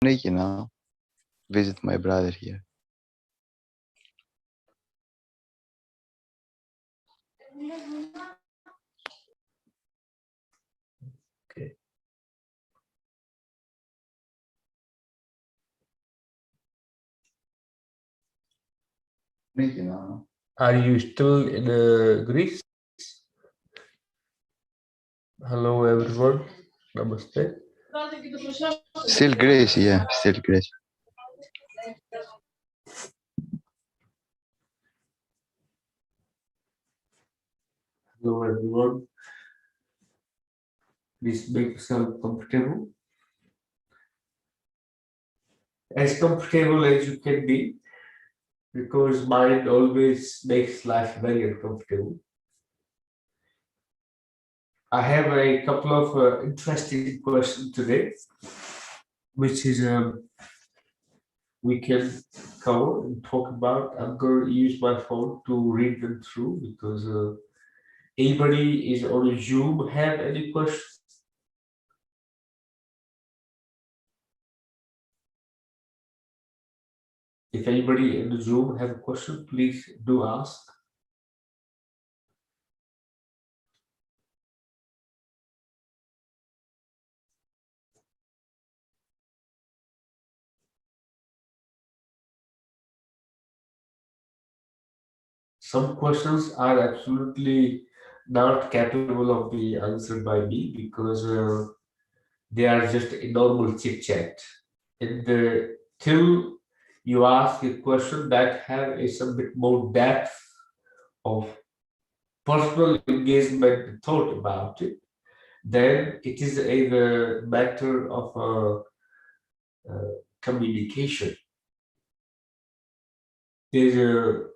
You know, visit my brother here. Okay. You know. Are you still in Greece? Hello, everyone. Namaste. Still Grace, yeah, still Grace. Hello, everyone. Please make yourself comfortable. As comfortable as you can be, because mind always makes life very uncomfortable. I have a couple of interesting questions today, which is we can cover and talk about. I'm going to use my phone to read them through because anybody is on Zoom have any questions? If anybody in the Zoom have a question, please do ask. Some questions are absolutely not capable of being answered by me because they are just a normal chit chat. Till you ask a question that have a some bit more depth of personal engagement and thought about it, then it is a matter of communication. There's a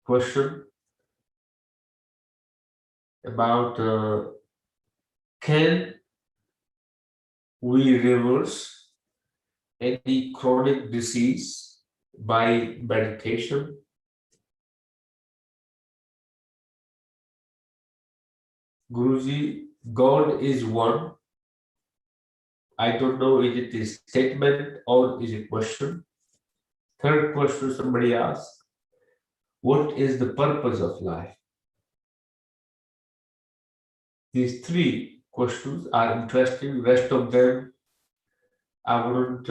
question about can we reverse any chronic disease by meditation? Guruji, God is one. I don't know if it is statement or is it question. Third question somebody asked, what is the purpose of life? These three questions are interesting. Rest of them, I wouldn't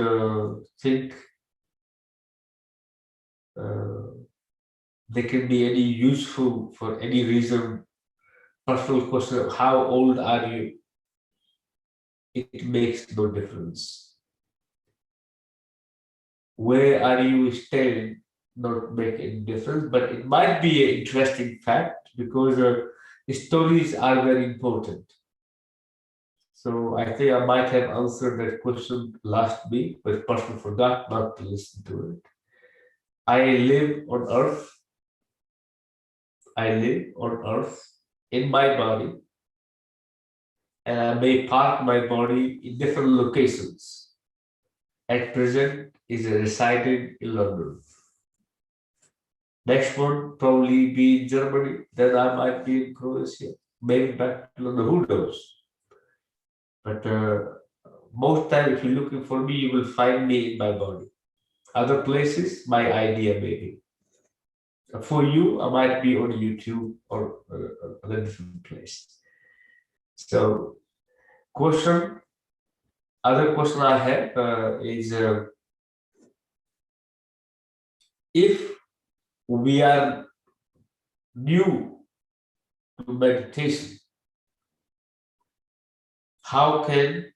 think they can be any useful for any reason. Personal question, how old are you? It makes no difference. Where are you staying? Not make any difference, but it might be an interesting fact because stories are very important. So I think I might have answered that question last week, but person forgot not to listen to it. I live on earth. I live on earth in my body, and I may park my body in different locations. At present, is residing in London. Next one probably be in Germany. Then I might be in Croatia. Maybe back to London. Who knows? But most time, if you're looking for me, you will find me in my body. Other places, my idea maybe. For you, I might be on YouTube or a different place. So, other question I have is if we are new to meditation, how can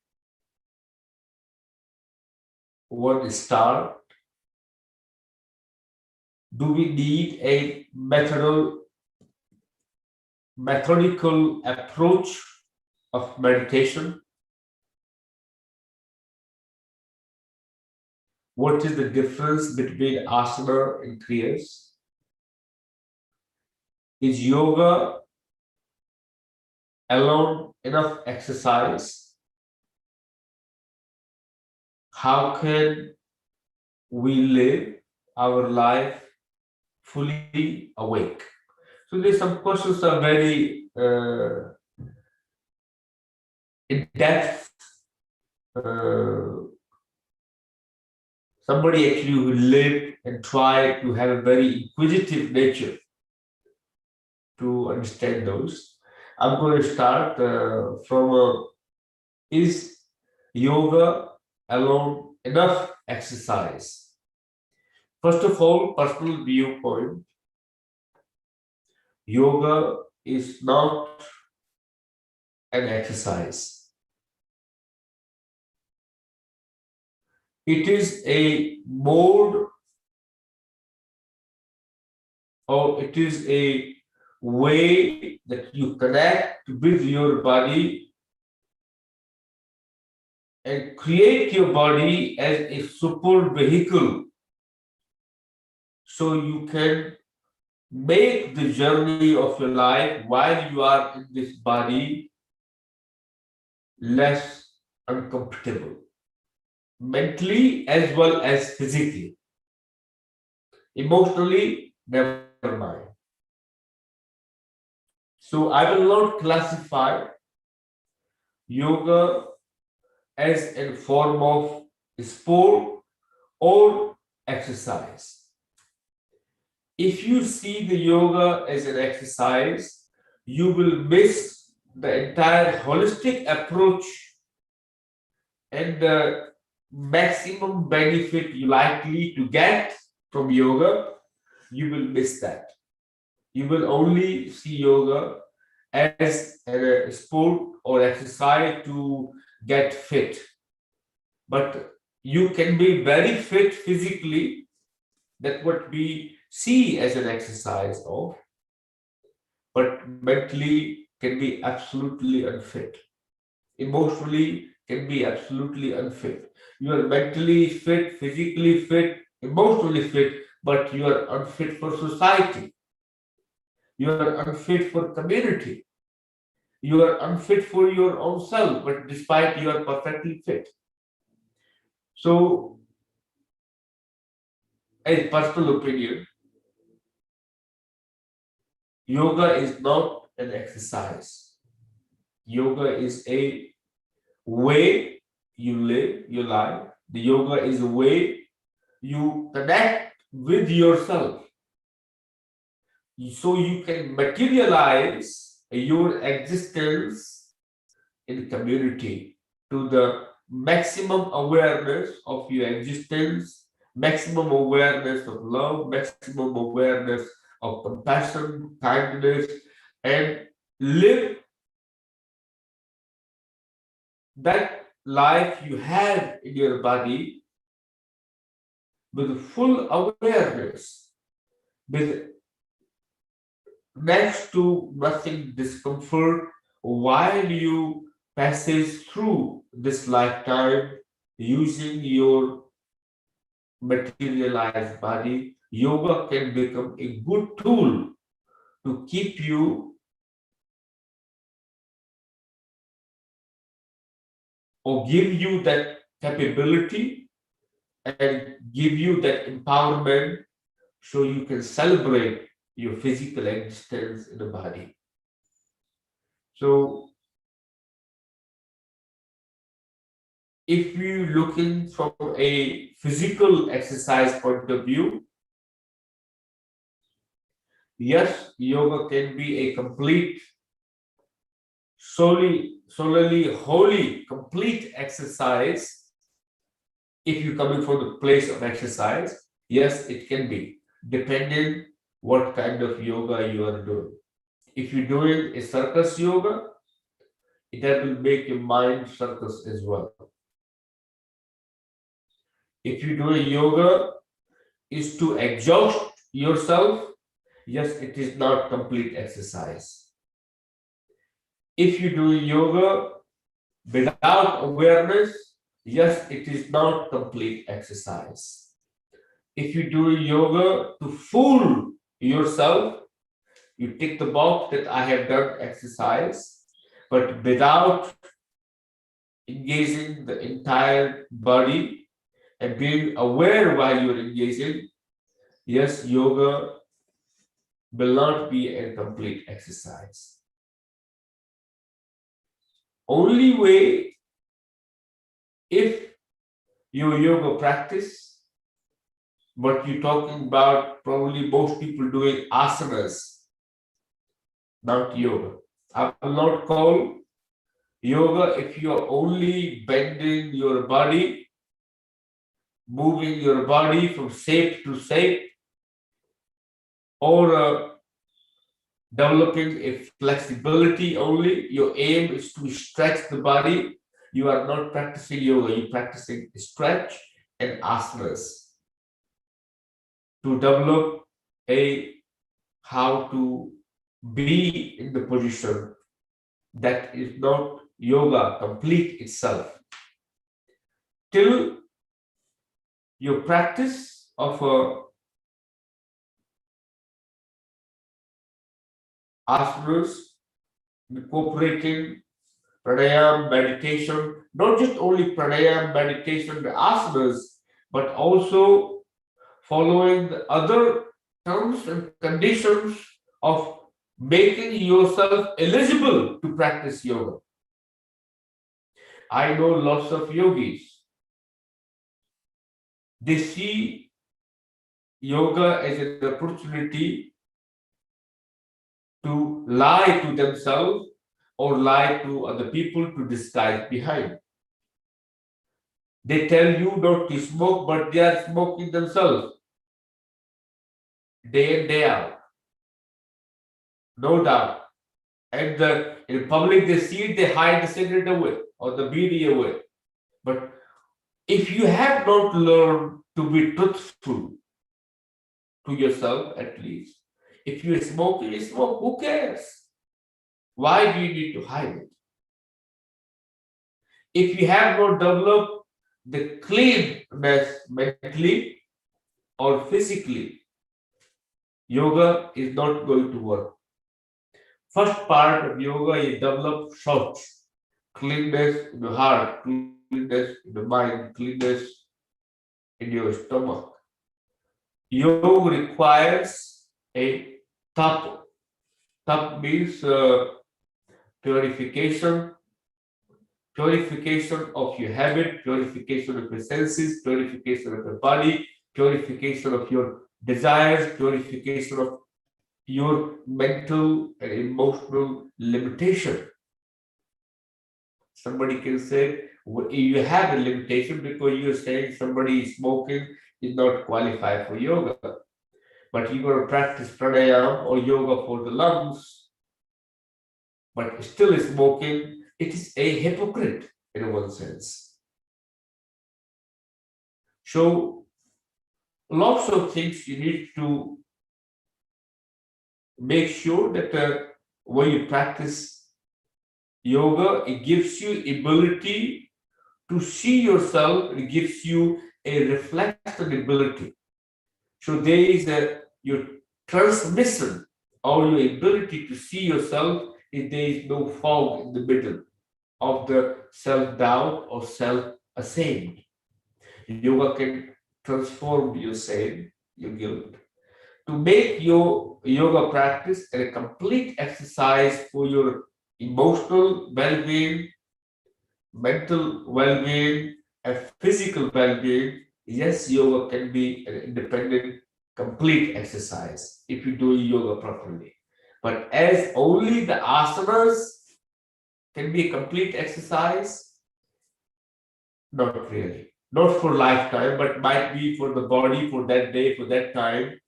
one start? Do we need a methodical approach of meditation? What is the difference between asana and kriyas? Is yoga alone enough exercise? How can we live our life fully awake? So there's some questions are very in-depth, somebody actually who lived and tried to have a very inquisitive nature to understand those. I'm going to start from is yoga alone enough exercise? First of all, personal viewpoint, yoga is not an exercise. It is a mode, or it is a way that you connect with your body and create your body as a super vehicle so you can make the journey of your life while you are in this body less uncomfortable, mentally as well as physically. Emotionally, never mind. So I will not classify yoga as a form of sport or exercise. If you see the yoga as an exercise, you will miss the entire holistic approach and the maximum benefit you likely to get from yoga. You will miss that. You will only see yoga as a sport or exercise to get fit. But you can be very fit physically, that what we see as an exercise of, but mentally can be absolutely unfit. Emotionally can be absolutely unfit. You are mentally fit, physically fit, emotionally fit, but you are unfit for society. You are unfit for community. You are unfit for your own self, but despite you are perfectly fit. So, a personal opinion, yoga is not an exercise. Yoga is a way you live your life. The yoga is a way you connect with yourself. So you can materialize your existence in community to the maximum awareness of your existence, maximum awareness of love, maximum awareness of compassion, kindness, and live that life you have in your body with full awareness, with next to nothing discomfort while you passes through this lifetime using your materialized body. Yoga can become a good tool to keep you or give you that capability and give you that empowerment so you can celebrate your physical existence in the body. So if you looking from a physical exercise point of view, yes, yoga can be a complete, solely, wholly, complete exercise. If you're coming from the place of exercise, yes, it can be, depending what kind of yoga you are doing. If you're doing a circus yoga, that will make your mind circus as well. If you're doing yoga is to exhaust yourself, yes, it is not complete exercise. If you do yoga without awareness, yes, it is not complete exercise. If you do yoga to fool yourself, you tick the box that I have done exercise, but without engaging the entire body and being aware while you're engaging, yes, yoga will not be a complete exercise. only way, if your yoga practice, what you're talking about, probably most people doing asanas, not yoga. I will not call yoga if you are only bending your body, moving your body from shape to shape, or developing a flexibility only. Your aim is to stretch the body. You are not practicing yoga, you're practicing stretch and asanas to develop a how to be in the position. That is not yoga complete itself. Till your practice of asanas, incorporating pranayama meditation, not just only pranayama meditation, the asanas, but also following the other terms and conditions of making yourself eligible to practice yoga. I know lots of yogis. They see yoga as an opportunity to lie to themselves or lie to other people to disguise behind. They tell you not to smoke, but they are smoking themselves day in, day out. No doubt. And in public, they see it, they hide the cigarette away or the beedi away. But if you have not learned to be truthful to yourself, at least, if you smoke, you smoke, who cares? Why do you need to hide it? If you have not developed the cleanness mentally or physically, yoga is not going to work. First part of yoga is develop shauch, cleanness in the heart, cleanness in the mind, cleanness in your stomach. Yoga requires a tap. Tap means purification, purification of your habit, purification of your senses, purification of your body, purification of your desires, purification of your mental and emotional limitation. Somebody can say you have a limitation because you're saying somebody is smoking is not qualified for yoga. But you're going to practice pranayama or yoga for the lungs, but still smoking, it is a hypocrite in one sense. So lots of things you need to make sure that when you practice yoga, it gives you ability to see yourself, it gives you a reflection ability. So there is your transmission or your ability to see yourself if there is no fog in the middle of the self-doubt or self-ashamed. Yoga can transform your shame, your guilt, to make your yoga practice a complete exercise for your emotional well-being, mental well-being, and physical well-being. Yes, yoga can be an independent, complete exercise if you do yoga properly. But as only the asanas can be a complete exercise, not really. Not for lifetime, but might be for the body, for that day, for that time.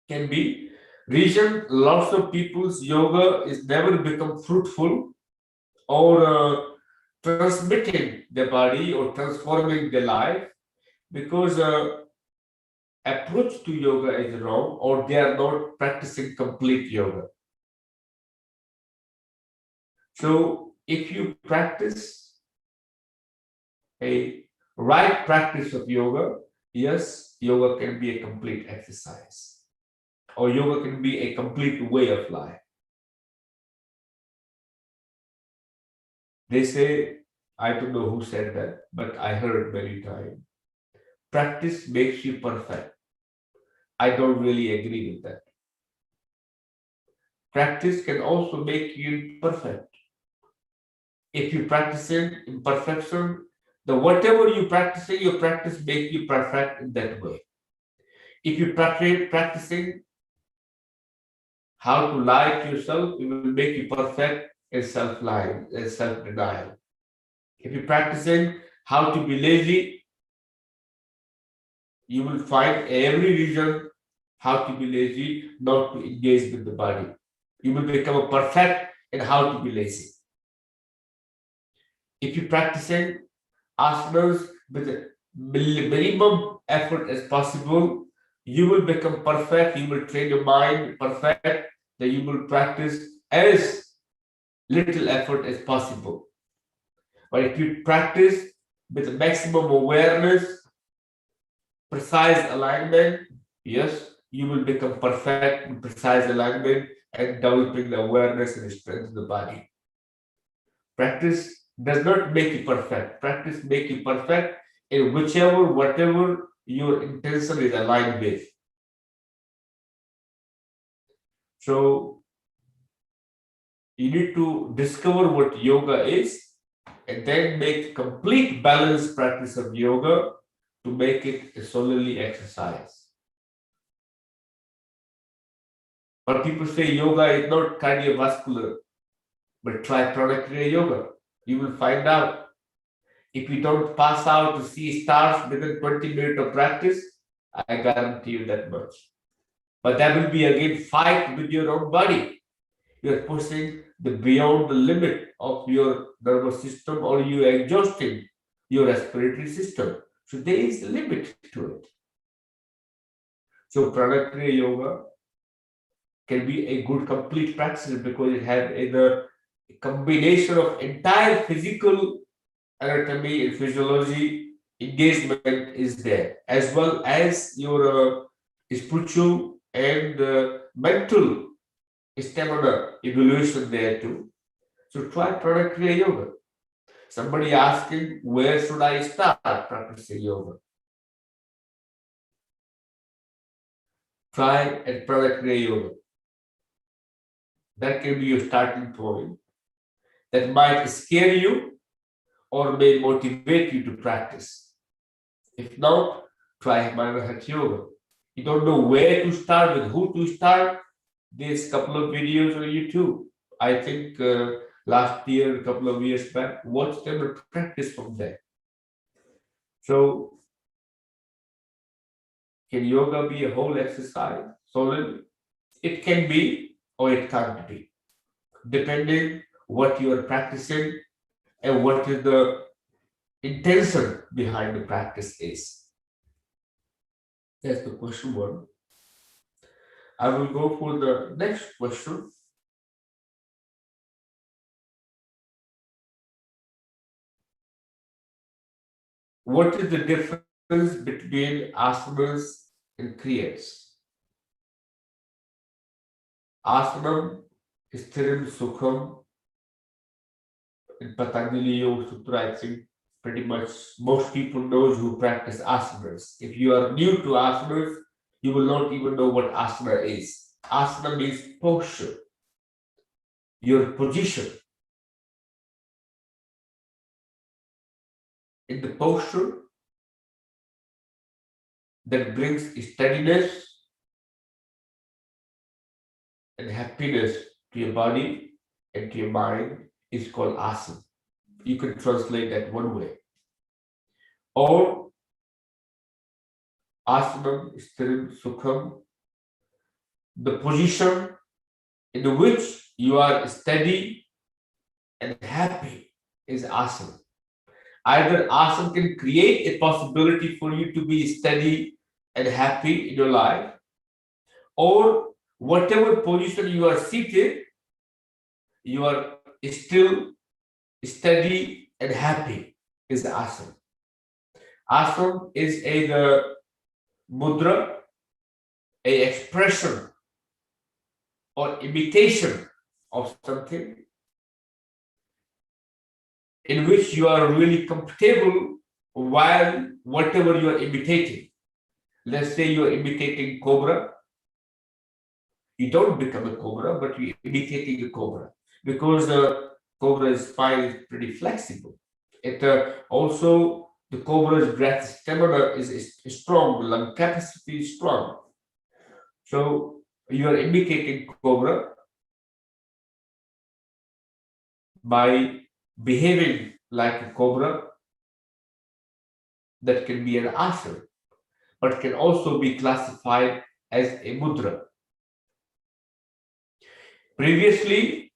Can be. Reason lots of people's yoga is never become fruitful or transmitting their body or transforming their life because approach to yoga is wrong or they are not practicing complete yoga. So if you practice a right practice of yoga, yes, yoga can be a complete exercise or yoga can be a complete way of life. They say, I don't know who said that, but I heard many times, practice makes you perfect. I don't really agree with that. Practice can also make you perfect. If you practice in imperfection, the whatever you practice, your practice make you perfect in that way. If you practicing how to lie to yourself, it will make you perfect in self-lying and self-denial. If you practicing how to be lazy, you will find every reason how to be lazy, not to engage with the body. You will become a perfect in how to be lazy. If you practicing asanas with the minimum effort as possible, you will become perfect. You will train your mind perfect. That you will practice as little effort as possible. But if you practice with maximum awareness, precise alignment, yes, you will become perfect in precise alignment and developing the awareness and strength of the body. Practice does not make you perfect. Practice make you perfect in whatever your intention is aligned with. So you need to discover what yoga is and then make complete balanced practice of yoga to make it a solely exercise. But people say yoga is not cardiovascular, but try Prana Kriya yoga. You will find out. If you don't pass out to see stars within 20 minutes of practice, I guarantee you that much. But that will be again fight with your own body. You're pushing the beyond the limit of your nervous system, or you are exhausting your respiratory system. So there is a limit to it. So Prana Kriya yoga can be a good complete practice because it has a combination of entire physical anatomy and physiology engagement is there, as well as your spiritual and mental stamina evolution there too. So try Prana Kriya yoga. Somebody asking, where should I start practicing yoga? Try at Prana Kriya yoga. That can be your starting point. That might scare you or may motivate you to practice. If not, try Himalayan yoga. You don't know where to start, with who to start. There's a couple of videos on YouTube. I think last year, a couple of years back, watch them and practice from there. So, can yoga be a whole exercise? So it can be or it can't be, depending what you are practicing and what is the intention behind the practice is. That's the question one. I will go for the next question. What is the difference between asanas and kriyas? Asanam, sthiram, sukham, in Patanjali Yoga Sutra, I think pretty much most people knows who practice asanas. If you are new to asanas, you will not even know what asana is. Asana means posture, your position. In the posture that brings steadiness and happiness to your body and to your mind is called asana. You can translate that one way. Or asanam, sthiram, sukham, the position in which you are steady and happy is asana. Either asana can create a possibility for you to be steady and happy in your life, or whatever position you are seated, you are still steady and happy is asana. Asana is a mudra, a expression or imitation of something in which you are really comfortable while whatever you are imitating. Let's say you are imitating cobra. You don't become a cobra, but you're imitating a cobra because cobra's spine is pretty flexible. It also, the cobra's breath stamina is strong, lung capacity is strong. So you are imitating cobra by behaving like a cobra. That can be an asana, but can also be classified as a mudra. Previously,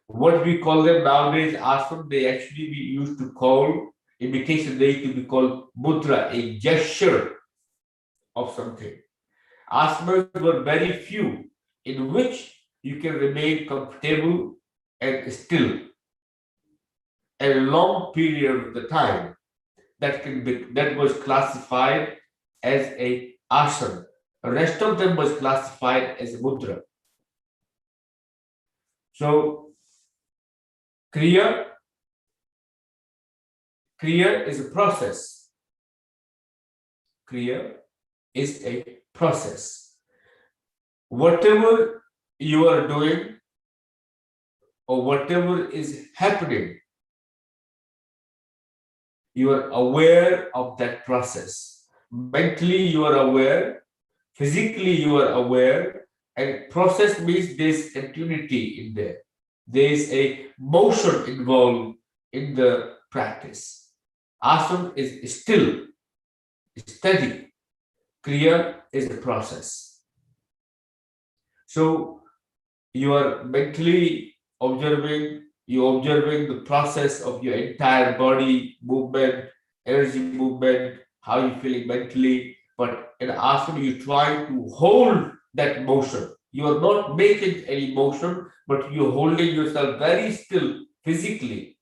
what we call them nowadays asana, they actually we used to call imitation, they used to be called mudra, a gesture of something. Asanas were very few in which you can remain comfortable and still a long period of the time. That was classified as a asana. The rest of them was classified as a mudra. So Kriya is a process. Kriya is a process. Whatever you are doing or whatever is happening, you are aware of that process. Mentally, you are aware. Physically, you are aware. And process means there's continuity in there. There's a motion involved in the practice. Asana is still, steady. Kriya is a process. So you are mentally observing, you're observing the process of your entire body movement, energy movement, how you're feeling mentally. But in asana, you try to hold that motion. You are not making any motion, but you're holding yourself very still physically.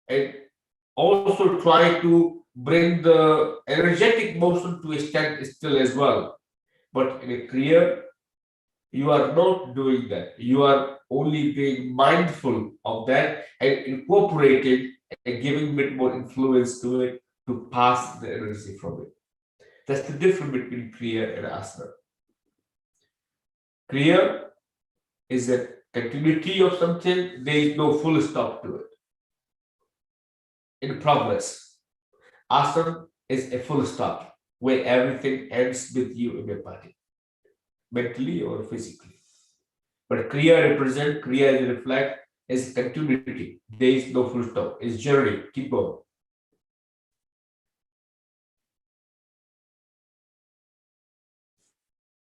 And also try to bring the energetic motion to a stand still as well. But in a Kriya, you are not doing that. You are only being mindful of that and incorporating and giving a bit more influence to it to pass the energy from it. That's the difference between Kriya and Asana. Kriya is a continuity of something, there is no full stop to it. In progress. Asana is a full stop where everything ends with you in your body, mentally or physically. But Kriya is reflect, is continuity. There is no full stop. It's journey. Keep going.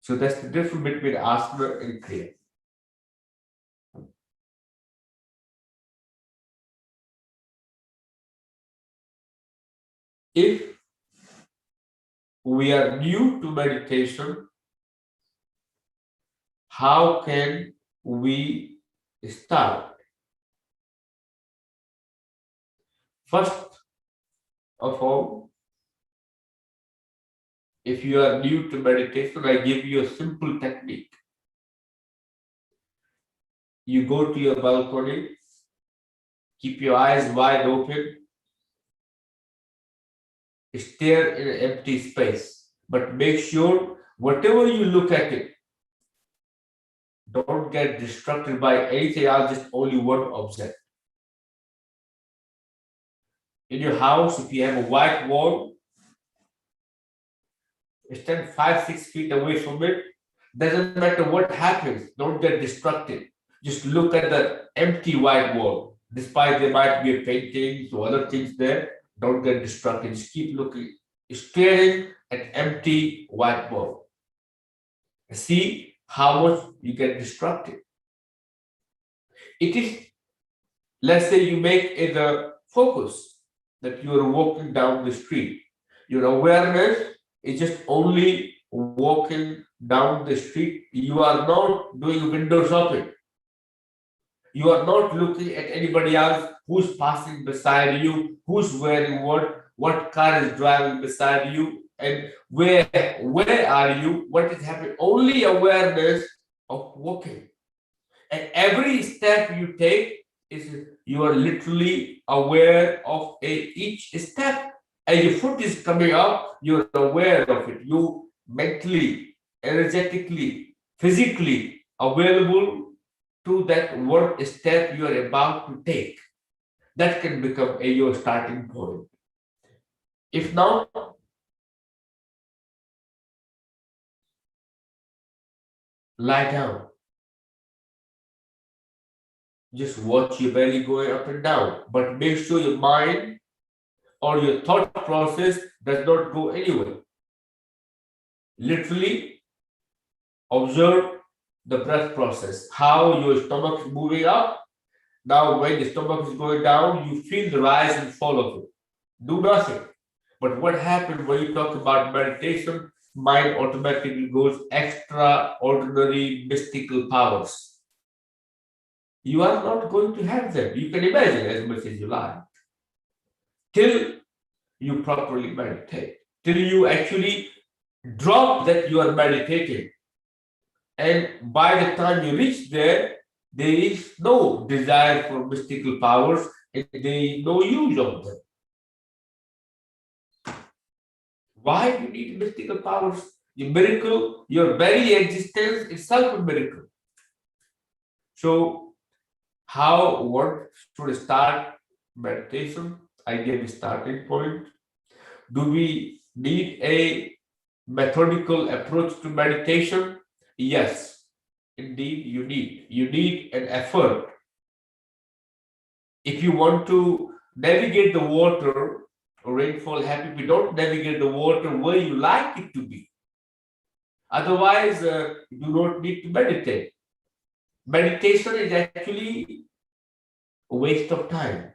So that's the difference between Asana and Kriya. If we are new to meditation, how can we start? First of all, if you are new to meditation, I give you a simple technique. You go to your balcony, keep your eyes wide open, stare in an empty space, but make sure whatever you look at it, don't get distracted by anything else, just only one object. In your house, if you have a white wall, stand 5-6 feet away from it. Doesn't matter what happens, don't get distracted. Just look at the empty white wall. Despite there might be a paintings or other things there, don't get distracted. Just keep looking, staring at empty white wall. See how much you get distracted. It is, let's say you make it a focus that you are walking down the street. Your awareness is just only walking down the street. You are not doing window shopping. You are not looking at anybody else who's passing beside you, who's wearing what car is driving beside you, and where are you, what is happening. Only awareness of walking. And every step you take is you are literally aware of each step. As your foot is coming up, you're aware of it. You mentally, energetically, physically available to that one step you are about to take. That can become your starting point. If not, lie down. Just watch your belly going up and down, but make sure your mind or your thought process does not go anywhere. Literally observe the breath process, how your stomach is moving up. Now, when the stomach is going down, you feel the rise and fall of it. Do nothing. But what happens when you talk about meditation? Mind automatically goes extraordinary mystical powers. You are not going to have them. You can imagine as much as you like. Till you properly meditate, till you actually drop that you are meditating. And by the time you reach there, there is no desire for mystical powers and there is no use of them. Why do you need mystical powers? The miracle, your very existence itself a miracle. So, how one should start meditation? I gave a starting point. Do we need a methodical approach to meditation? Yes, indeed, you need. You need an effort. If you want to navigate the water, rainfall happy, we don't navigate the water where you like it to be. Otherwise, you do not need to meditate. Meditation is actually a waste of time.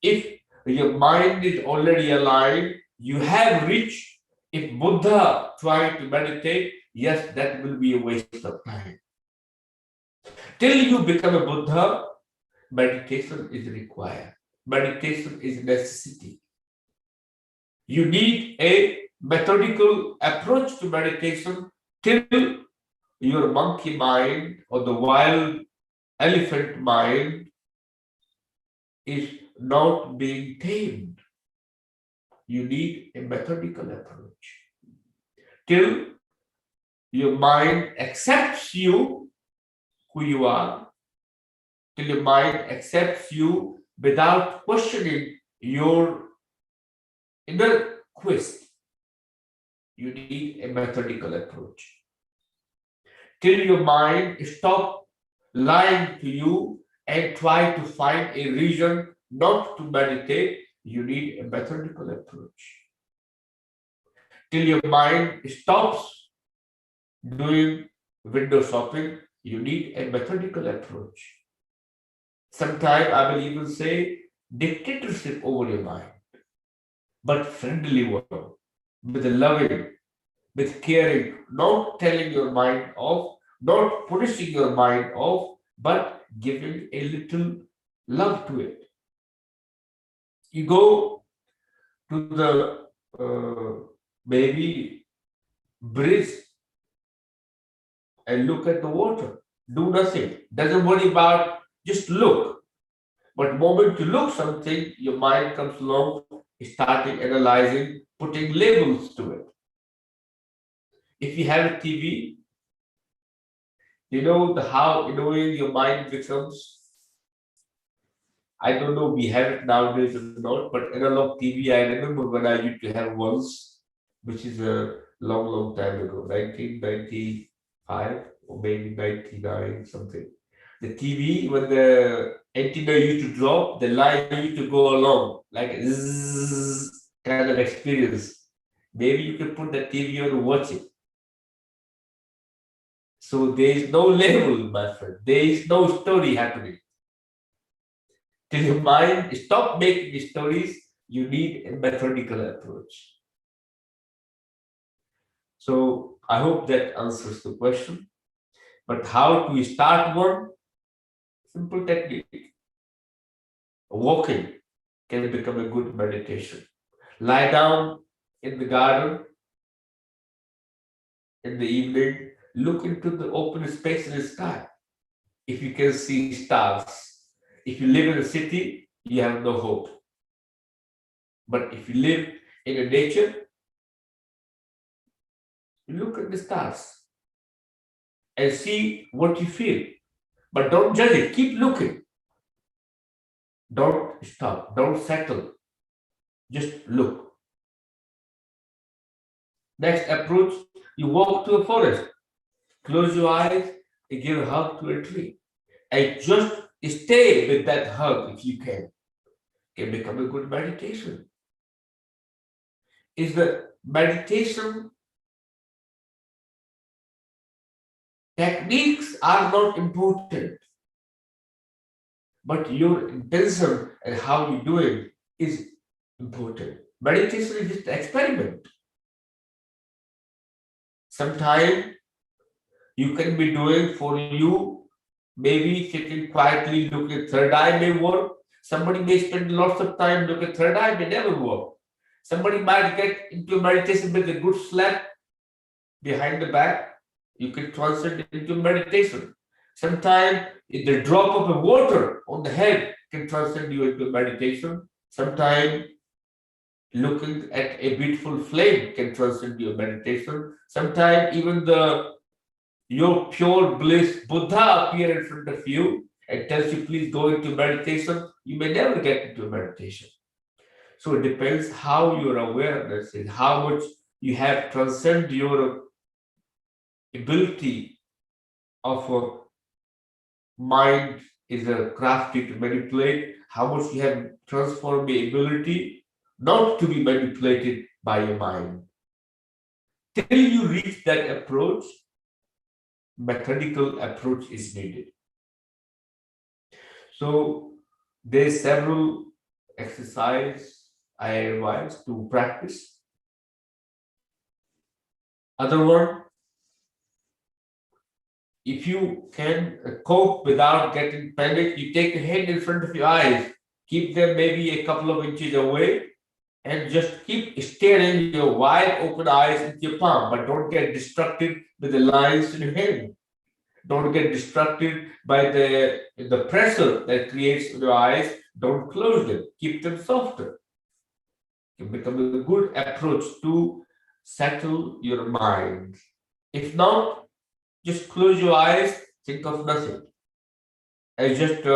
If your mind is already aligned, you have reached. If Buddha trying to meditate, yes, that will be a waste of time. Till you become a Buddha, meditation is required. Meditation is a necessity. You need a methodical approach to meditation till your monkey mind or the wild elephant mind is not being tamed. You need a methodical approach. Till your mind accepts you, who you are, till your mind accepts you without questioning your inner quest. You need a methodical approach. Till your mind stops lying to you and try to find a reason not to meditate, you need a methodical approach. Till your mind stops doing window shopping, you need a methodical approach. Sometimes I will even say dictatorship over your mind, but friendly one, with loving, with caring, not telling your mind off, not punishing your mind off, but giving a little love to it. You go to the maybe bridge and look at the water. Do nothing. Doesn't worry about, just look. But the moment you look something, your mind comes along, starting analyzing, putting labels to it. If you have a TV, you know how annoying your mind becomes. I don't know we have it nowadays or not, but analog TV, I remember when I used to have once, which is a long, long time ago, 1995 or maybe 99, something. The TV, when the antenna used to drop, the line used to go along, like a zzz kind of experience. Maybe you can put the TV on and watch it. So there is no label, my friend. There is no story happening. Till your mind stop making stories, you need a methodical approach. So I hope that answers the question. But how to start one? Simple technique. Walking can become a good meditation. Lie down in the garden in the evening, look into the open space in the sky. If you can see stars, if you live in a city, you have no hope. But if you live in a nature, you look at the stars. and see what you feel. But don't judge it. Keep looking. Don't stop. Don't settle. Just look. Next approach, you walk to a forest. Close your eyes and give a hug to a tree. And just stay with that hug if you can. It can become a good meditation. Is the meditation techniques are not important, but your intention and how you do it is important. Meditation is just an experiment. Sometimes you can be doing for you, maybe sitting quietly, looking at third eye may work. Somebody may spend lots of time looking at third eye, may never work. Somebody might get into meditation with a good slap behind the back. You can transcend into meditation. Sometimes the drop of the water on the head can transcend you into meditation. Sometimes looking at a beautiful flame can transcend your meditation. Sometimes even your pure bliss Buddha appear in front of you and tells you, please go into meditation. You may never get into meditation. So it depends how your awareness is, how much you have transcend your ability of a mind is a crafty to manipulate, how much you have transformed the ability not to be manipulated by your mind. Till you reach that approach, methodical approach is needed. So there's several exercises I advise to practice. Other one, if you can cope without getting panic, you take your hand in front of your eyes, keep them maybe a couple of inches away, and just keep staring your wide open eyes into your palm, but don't get distracted with the lines in your hand. Don't get distracted by the pressure that creates in your eyes. Don't close them. Keep them softer. It can become a good approach to settle your mind. If not, just close your eyes, think of nothing. And just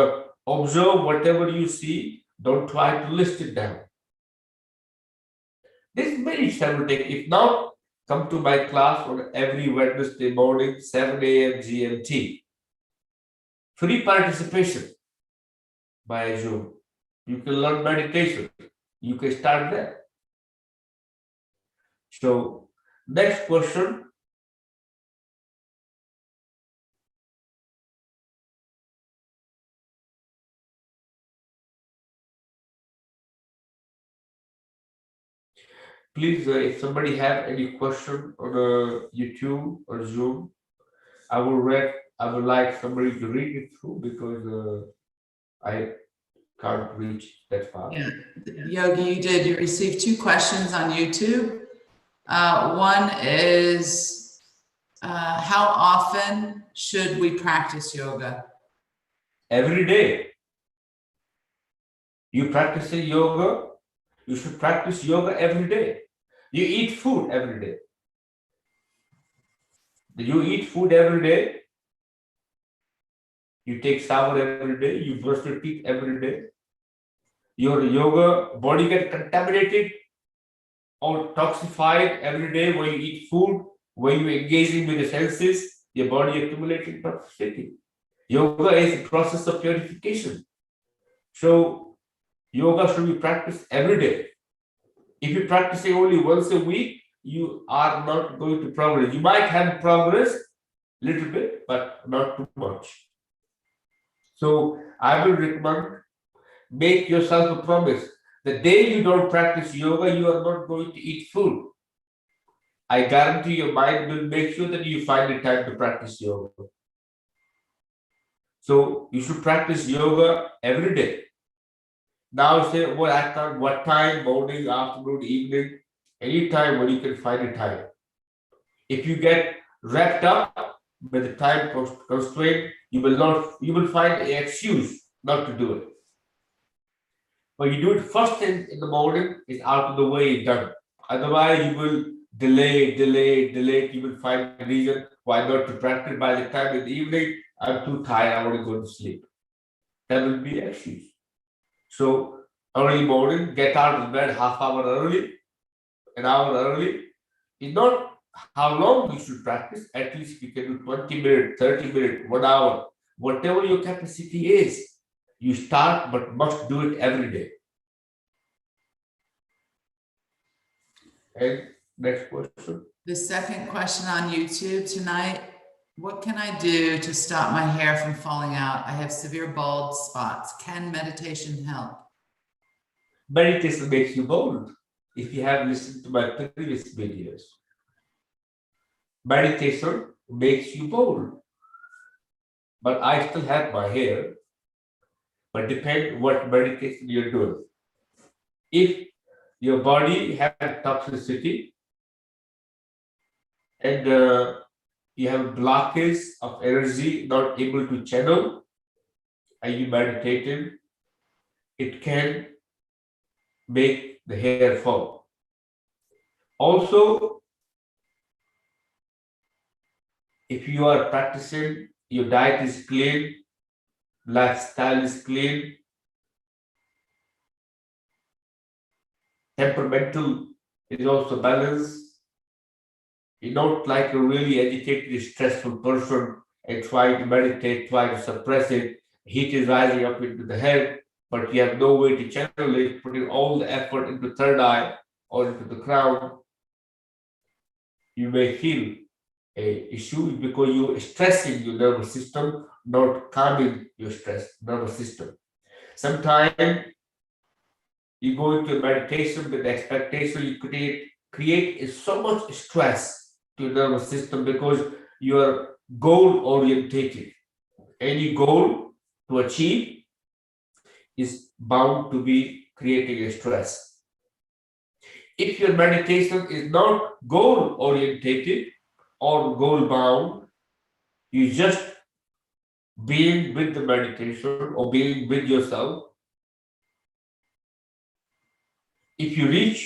observe whatever you see. Don't try to list it down. There's many several things. If not, come to my class on every Wednesday morning, 7 a.m. GMT. Free participation by Zoom. You can learn meditation. You can start there. So, next question. Please, if somebody have any question on YouTube or Zoom, I would like somebody to read it through because I can't reach that far. Yeah, Yogi, you did. You received 2 questions on YouTube. One is, how often should we practice yoga? Every day. You practicing yoga, you should practice yoga every day. You eat food every day. You eat food every day. You take shower every day. You brush your teeth every day. Your yoga body gets contaminated or toxified every day when you eat food, when you're engaging with the senses, your body accumulating toxicity. Yoga is a process of purification. So yoga should be practiced every day. If you're practicing only once a week, you are not going to progress. You might have progress a little bit, but not too much. So I will recommend, make yourself a promise. The day you don't practice yoga, you are not going to eat food. I guarantee your mind will make sure that you find the time to practice yoga. So you should practice yoga every day. Now say, well, I can't, what time, morning, afternoon, evening, any time when you can find a time. If you get wrapped up with the time constraint, you will find an excuse not to do it. But you do it first thing in the morning, it's out of the way, done. Otherwise, you will delay. You will find a reason why not to practice by the time in the evening, I'm too tired, I want to go to sleep. That will be excuse. So early morning, get out of bed half hour early, an hour early. It's not how long you should practice. At least you can do 20 minutes, 30 minutes, 1 hour, whatever your capacity is. You start, but must do it every day. And next question. The second question on YouTube tonight, what can I do to stop my hair from falling out? I have severe bald spots. Can meditation help? Meditation makes you bold. If you have listened to my previous videos, meditation makes you bold. But I still have my hair, but depend what meditation you're doing. If your body has toxicity and you have blockage of energy, not able to channel, and you meditating, it can make the hair fall. Also, if you are practicing, your diet is clean, lifestyle is clean, temperamental is also balanced. You're not like a really agitated, stressful person and trying to meditate, trying to suppress it. Heat is rising up into the head, but you have no way to channel it, putting all the effort into third eye or into the crown. You may feel a issue because you're stressing your nervous system, not calming your nervous system. Sometimes you go into meditation with the expectation you create so much stress to your nervous system because you are goal orientated. Any goal to achieve is bound to be creating a stress. If your meditation is not goal orientated or goal bound, you just being with the meditation or being with yourself. If you reach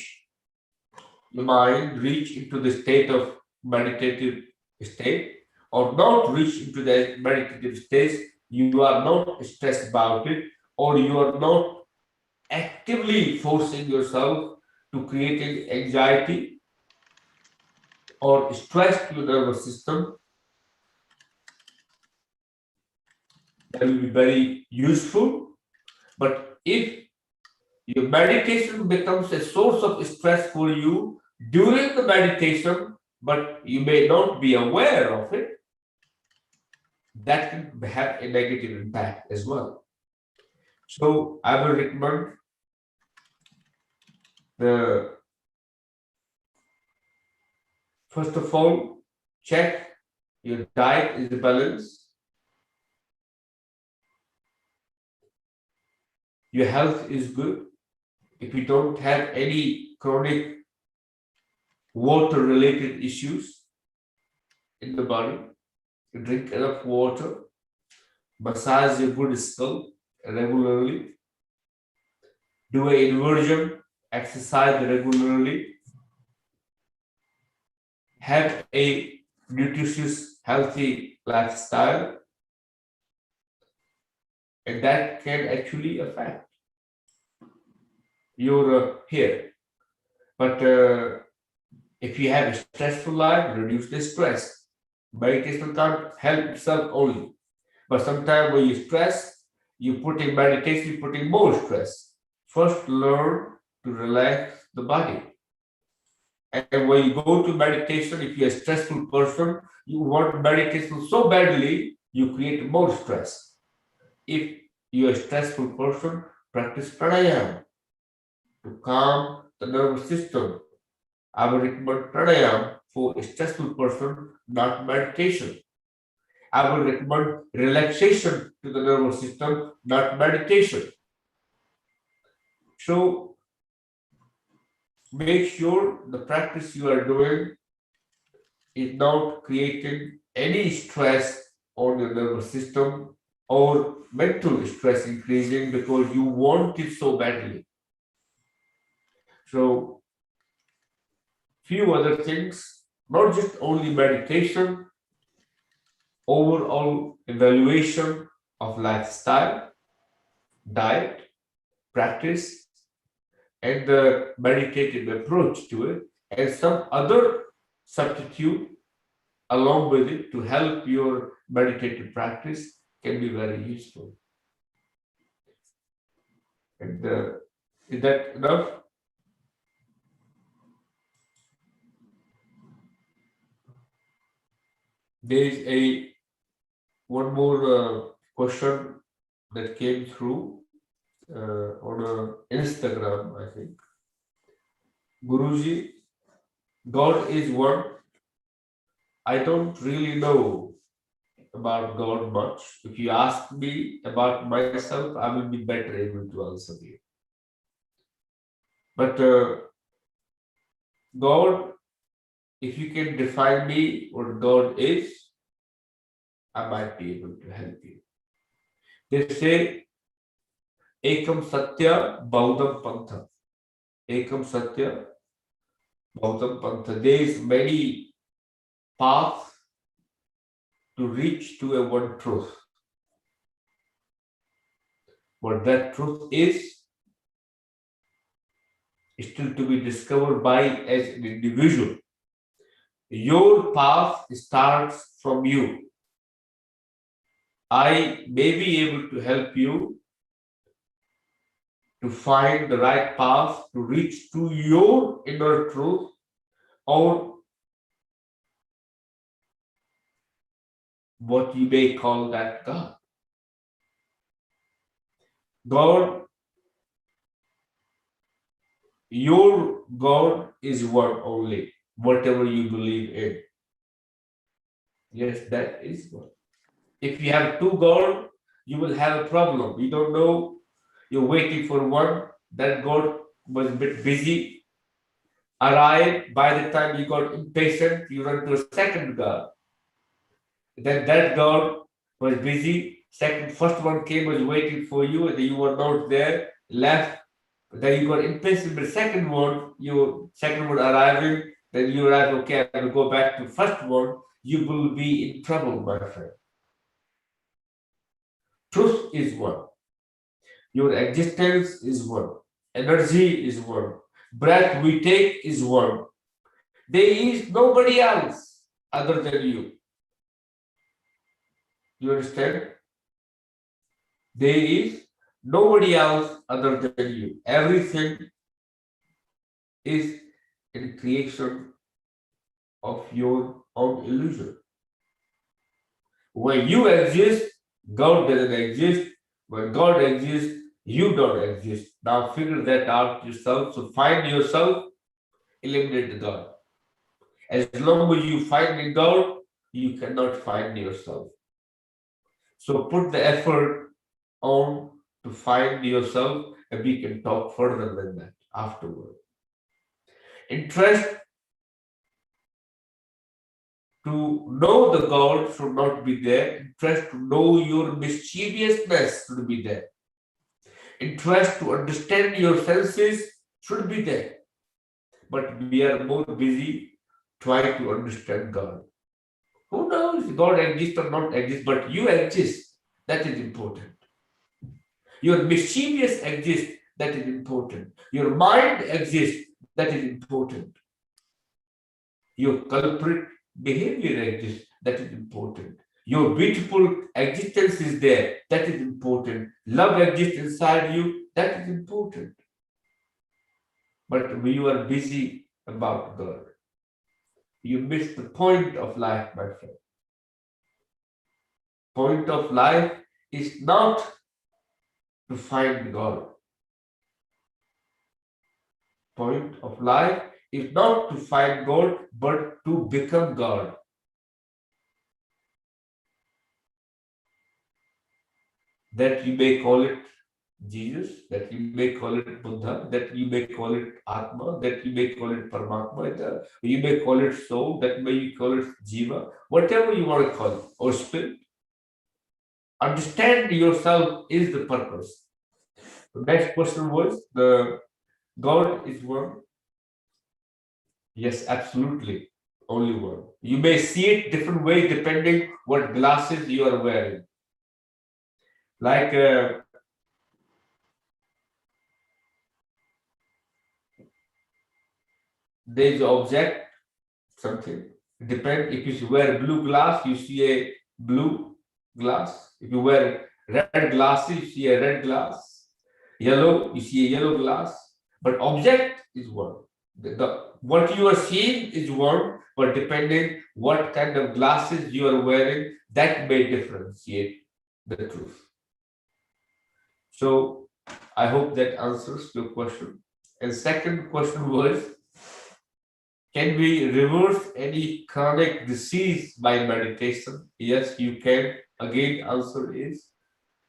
your mind, reach into the state of meditative state, or not reach into the meditative state, you are not stressed about it, or you are not actively forcing yourself to creating anxiety or stress to your nervous system. That will be very useful. But if your meditation becomes a source of stress for you during the meditation, but you may not be aware of it, that can have a negative impact as well. So I will recommend first of all, check your diet is balanced. Your health is good. If you don't have any chronic water-related issues in the body, you drink enough water, massage your good skull regularly, do an inversion, exercise regularly, have a nutritious, healthy lifestyle, and that can actually affect your hair. But if you have a stressful life, reduce the stress. Meditation can't help itself only. But sometimes when you stress, you put in meditation, you put in more stress. First, learn to relax the body. And when you go to meditation, if you're a stressful person, you want meditation so badly, you create more stress. If you're a stressful person, practice Pranayama to calm the nervous system. I will recommend Pranayama for a stressful person, not meditation. I will recommend relaxation to the nervous system, not meditation. So make sure the practice you are doing is not creating any stress on your nervous system or mental stress increasing because you want it so badly. So few other things, not just only meditation, overall evaluation of lifestyle, diet, practice, and the meditative approach to it, and some other substitute along with it to help your meditative practice can be very useful. And is that enough? There is one more question that came through on Instagram, I think. Guruji, God is one. I don't really know about God much. If you ask me about myself, I will be better able to answer you. But God, if you can define me what God is, I might be able to help you. They say, Ekam Satya Baudam Pantha. Ekam Satya Baudam Pantha. There is many paths to reach to a one truth. What that truth is still to be discovered by as an individual. Your path starts from you. I may be able to help you to find the right path to reach to your inner truth, or what you may call that God. God, your God is one only, whatever you believe in. Yes, that is one. If you have two gods, you will have a problem. You don't know, you're waiting for one, that God was a bit busy, arrived, by the time you got impatient, you run to a second God. Then that God was busy, first one came, was waiting for you, and you were not there, left, then you got impatient with the second one arriving, then you arrive, okay, I will go back to first one, you will be in trouble, my friend. Truth is one. Your existence is one. Energy is one. Breath we take is one. There is nobody else other than you. You understand? There is nobody else other than you. Everything is in creation of your own illusion. When you exist, God doesn't exist. When God exists, you don't exist. Now figure that out yourself. So find yourself, eliminate the God. As long as you find the God, you cannot find yourself. So put the effort on to find yourself, and we can talk further than that afterward. Interest to know the God should not be there. Interest to know your mischievousness should be there. Interest to understand your senses should be there. But we are more busy trying to understand God. Who knows God exists or not exists, but you exist. That is important. Your mischievous exists. That is important. Your mind exists. That is important. Your culprit behavior exists. That is important. Your beautiful existence is there. That is important. Love exists inside you. That is important. But we are busy about God. You miss the point of life, my friend. Point of life is not to find God. Point of life is not to find God, but to become God. That you may call it Jesus, that you may call it Buddha, that you may call it Atma, that you may call it Paramatma, you may call it soul, that may you call it Jiva, whatever you want to call it, or spirit. Understand yourself is the purpose. The next question was, the God is one. Yes, absolutely. only one. You may see it different ways depending what glasses you are wearing. Like there is an object, something. Depend if you wear blue glass, you see a blue glass. If you wear red glasses, you see a red glass. Yellow, you see a yellow glass. But object is one. What you are seeing is one, but depending what kind of glasses you are wearing, that may differentiate the truth. So I hope that answers your question. And second question was, can we reverse any chronic disease by meditation? Yes, you can. Again, answer is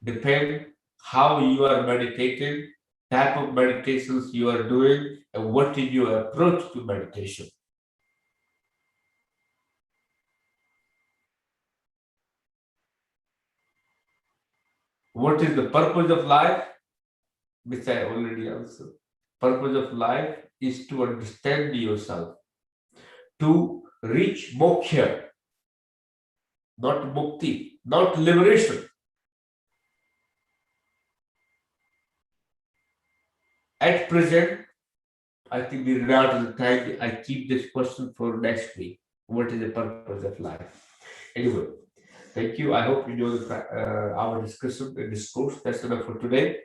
depend how you are meditating, type of meditations you are doing, and what is your approach to meditation. What is the purpose of life? Which I already answered. Purpose of life is to understand yourself, to reach moksha, not mukti, not liberation. At present, I think we run out of the time. I keep this question for next week. What is the purpose of life? Anyway, thank you. I hope you enjoyed our discussion and discourse. That's enough for today.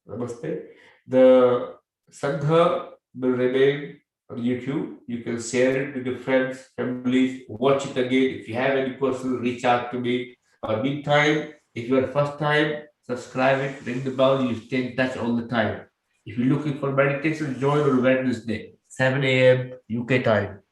Namaste. The Sangha will remain on YouTube. You can share it with your friends, families, watch it again. If you have any questions, reach out to me. Meantime, if you are first time, subscribe it, ring the bell, you stay in touch all the time. If you're looking for meditation, join on Wednesday, 7 a.m. UK time.